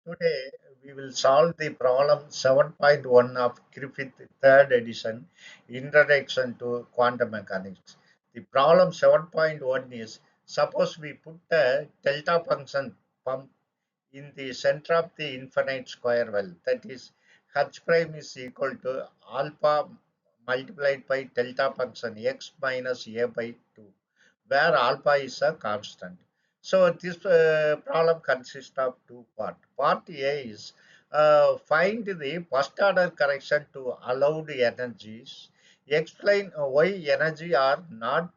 Today we will solve the problem 7.1 of Griffith third edition Introduction to Quantum Mechanics. The problem 7.1 is suppose we put a delta function pump in the center of the infinite square well, that is h prime is equal to alpha multiplied by delta function x minus a by 2, where alpha is a constant. So this problem consists of two parts. Part A is find the first order correction to allowed energies. Explain why energy are not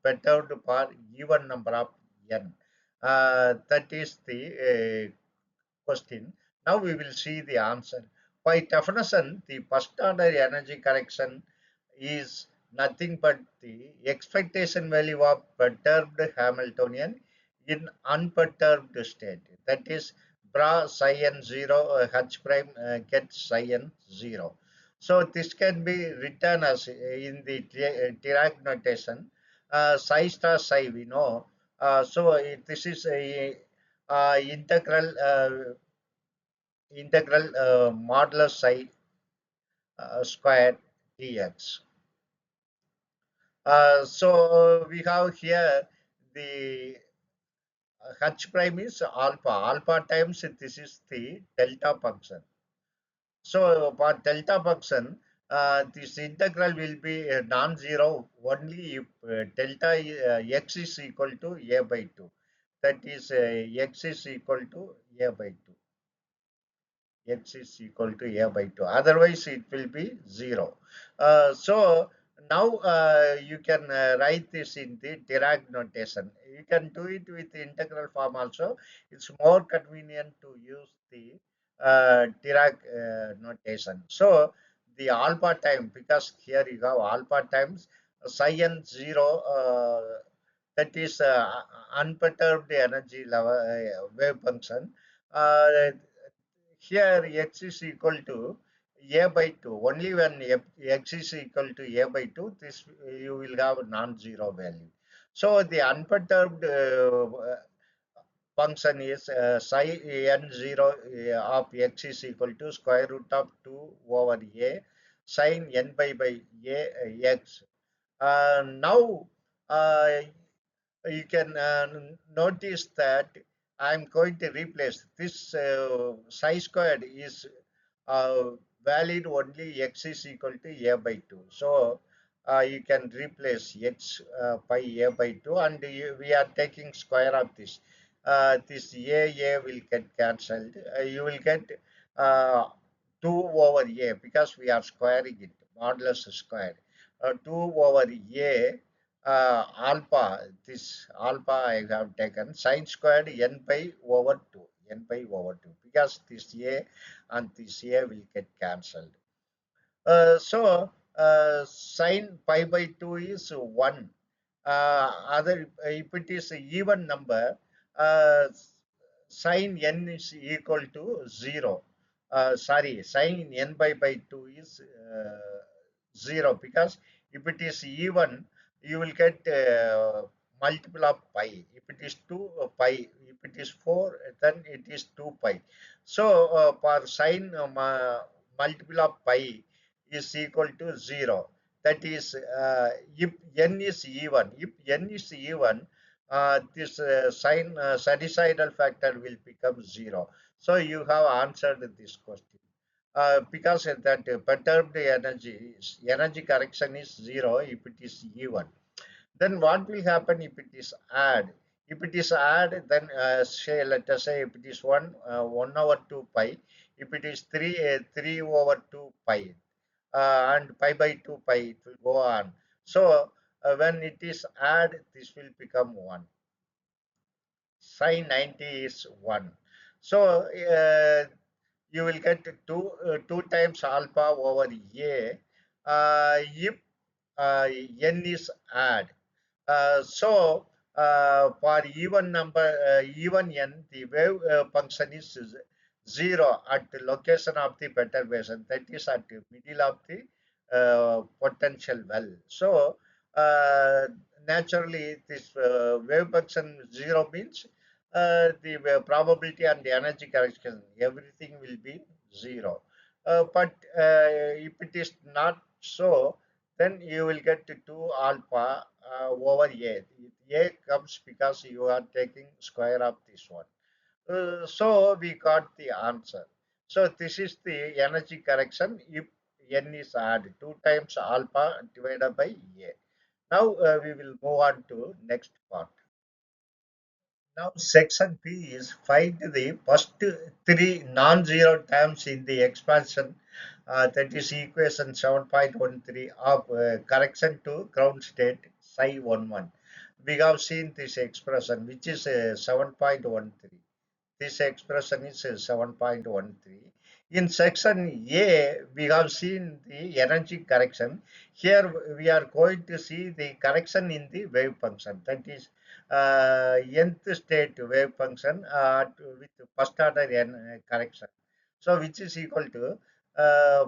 perturbed for even number of n. That is the question. Now we will see the answer. By definition, the first order energy correction is nothing but the expectation value of perturbed Hamiltonian in unperturbed state. That is, bra psi n 0, h prime gets psi n 0. So this can be written as in the Dirac notation. Psi star psi we know. This is a integral modulus psi square dx. So we have here the h prime is alpha. Alpha times this is the delta function. So for delta function, this integral will be non-zero only if delta x is equal to a by 2. That is x is equal to a by 2. X is equal to a by 2. Otherwise, it will be 0. So now you can write this in the Dirac notation. You can do it with the integral form also. It's more convenient to use the Dirac notation. So the alpha time, because here you have alpha times psi n 0, that is unperturbed energy level wave function. Uh, Here x is equal to a by 2. Only when x is equal to a by 2, this you will have a non-zero value. So the unperturbed function is psi n 0 of x is equal to square root of 2 over a sine n by a x. Now uh, you can notice that I'm going to replace this psi squared is valid only x is equal to a by 2. So you can replace x by a by 2, and we are taking square of this. This a will get cancelled. You will get uh, 2 over a because we are squaring it, modulus square. 2 over a alpha, this alpha I have taken sine squared n pi over 2, n pi over 2, because this a and this a will get cancelled. Sine pi by 2 is 1. Other, if it is an even number, uh, sine n is equal to 0. Sorry, sine n by 2 is 0, because if it is even, you will get multiple of pi. If it is 2, pi. If it is 4, then it is 2 pi. So for sine multiple of pi is equal to 0. That is, if n is even. If n is even, this sine sinusoidal factor will become 0. So you have answered this question. Because that perturbed energy correction is 0 if it is even. Then what will happen if it is add? If it is add, then say, let us say if it is 1 over 2 pi, if it is 3 over 2 pi, and pi by 2 pi, it will go on. So when it is add, this will become 1. Sin 90 is 1. So you will get 2 times alpha over a if n is add. For even number, even n, the wave function is 0 at the location of the perturbation, that is at the middle of the potential well. So naturally, this wave function 0 means the probability and the energy correction, everything will be zero. But if it is not so, then you will get to 2 alpha over A. A comes because you are taking square of this one. So we got the answer. So this is the energy correction if n is added 2 times alpha divided by A. Now we will move on to next part. Now section P is find the first three non-zero terms in the expansion, that is equation 7.13 of correction to ground state psi 11. We have seen this expression which is 7.13. This expression is 7.13. In section A, we have seen the energy correction. Here we are going to see the correction in the wave function. That is nth state wave function with first order correction. So which is equal to uh,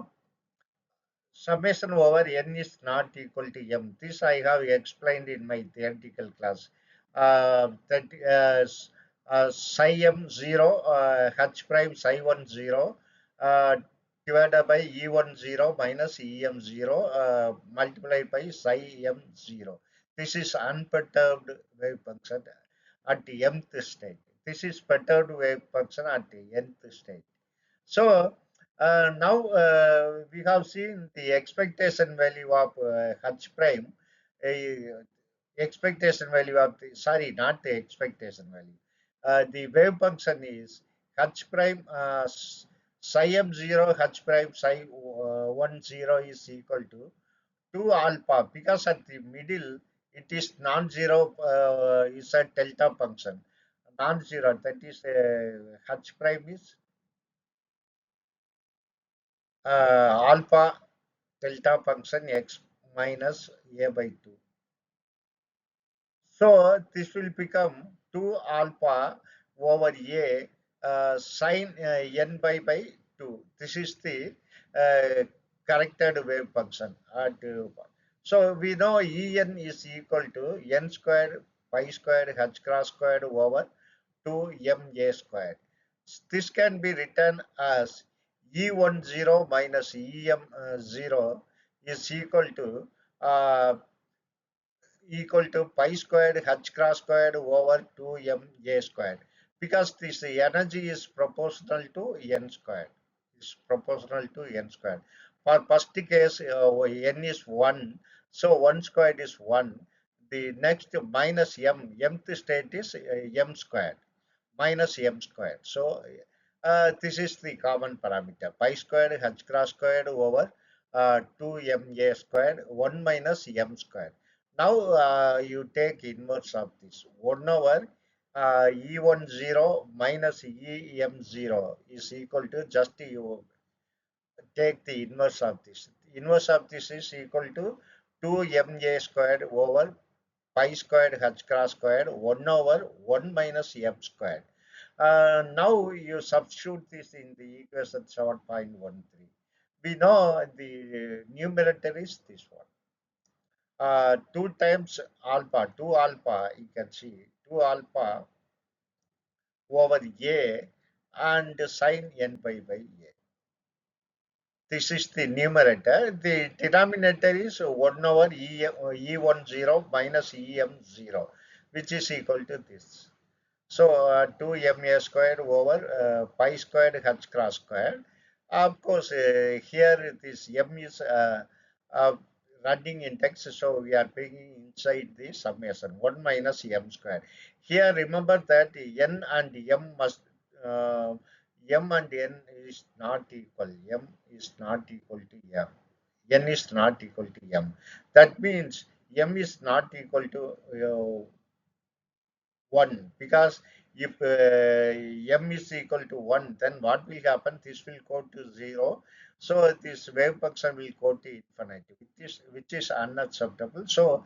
summation over n is not equal to m. This I have explained in my theoretical class. That psi m 0, h prime psi 1 0 uh, divided by e1 0 minus em 0 multiplied by psi m 0. This is unperturbed wave function at the mth state. This is perturbed wave function at the nth state. So now we have seen the expectation value of H prime, expectation value of the, sorry, not the expectation value. The wave function is H prime psi m 0 H prime psi 1 0 is equal to 2 alpha, because at the middle it is non-zero, is a delta function. Non-zero, that is H prime is alpha delta function x minus a by 2. So this will become 2 alpha over a sine by 2. This is the corrected wave function. So we know En is equal to n squared pi squared h cross squared over 2ma squared. This can be written as E10 minus EM0 is uh, equal to pi squared h cross squared over 2ma squared, because this energy is proportional to n squared. Is proportional to n squared. For first case, n is 1, so 1 squared is 1. The next minus mth state is m squared minus m squared. So this is the common parameter. Pi squared h cross squared over 2ma squared 1 minus m squared. Now you take inverse of this. 1 over E10 minus EM0 is equal to, just you take the inverse of this. Inverse of this is equal to 2ma squared over pi squared h cross squared 1 over 1 minus m squared. Now you substitute this in the equation 7.13. We know the numerator is this one. 2 times alpha, 2 alpha, you can see 2 alpha over a and sine n pi by a. This is the numerator. The denominator is 1 over E10 minus EM0, which is equal to this. So 2ma squared over pi squared h cross squared. Of course, here this m is uh, running index, so we are bringing inside the summation 1 minus m squared. Here, remember that n and m must m and n is not equal. M is not equal to m. N is not equal to m. That means m is not equal to 1, because if m is equal to 1, then what will happen? This will go to 0. So this wave function will go to infinity, which is unacceptable. So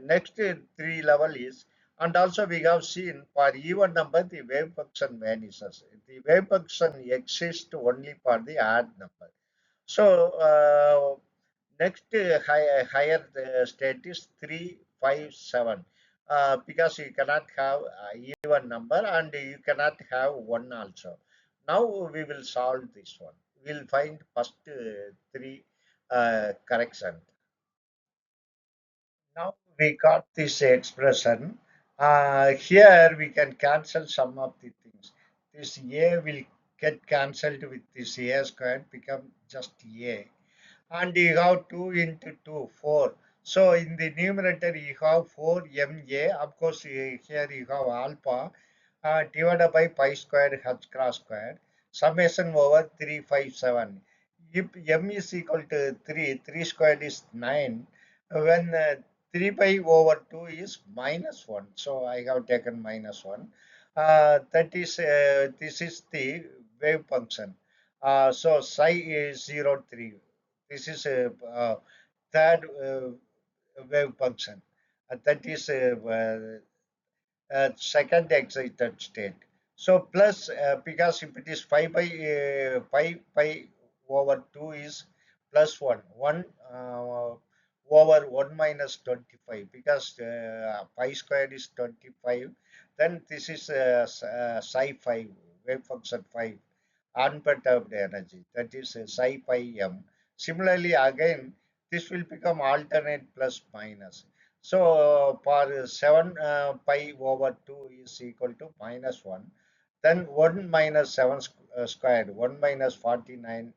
next three level is, and also we have seen for even number the wave function vanishes. The wave function exists only for the odd number. So next higher state is 3, 5, 7. because you cannot have even number and you cannot have one also. Now we will solve this one. We'll find first three correction. Now we got this expression. Here we can cancel some of the things. This a will get cancelled with this a squared, become just a. And you have 2 into 2, 4. So in the numerator, you have 4ma. Of course, here you have alpha divided by pi squared h cross squared. Summation over 357. If m is equal to 3, 3 squared is 9. When 3 pi over 2 is minus 1. So I have taken minus 1. That is, this is the wave function. So psi is 0, 3. This is a third wave function. That is second excited state. So plus because if it is 5 by 5 pi over 2 is plus 1 1 over 1 minus 25 because pi squared is 25, then this is psi 5 wave function 5 unperturbed energy, that is psi pi m. Similarly, again, this will become alternate plus minus. So for 7 pi over 2 is equal to minus 1. Then 1 minus 7 squared, 1 minus 49,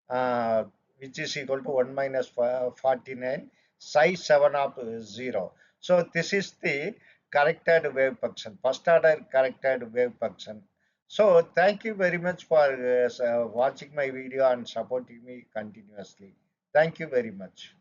uh, which is equal to 1 minus 49, psi 7 of 0. So this is the corrected wave function, first order corrected wave function. So thank you very much for watching my video and supporting me continuously. Thank you very much.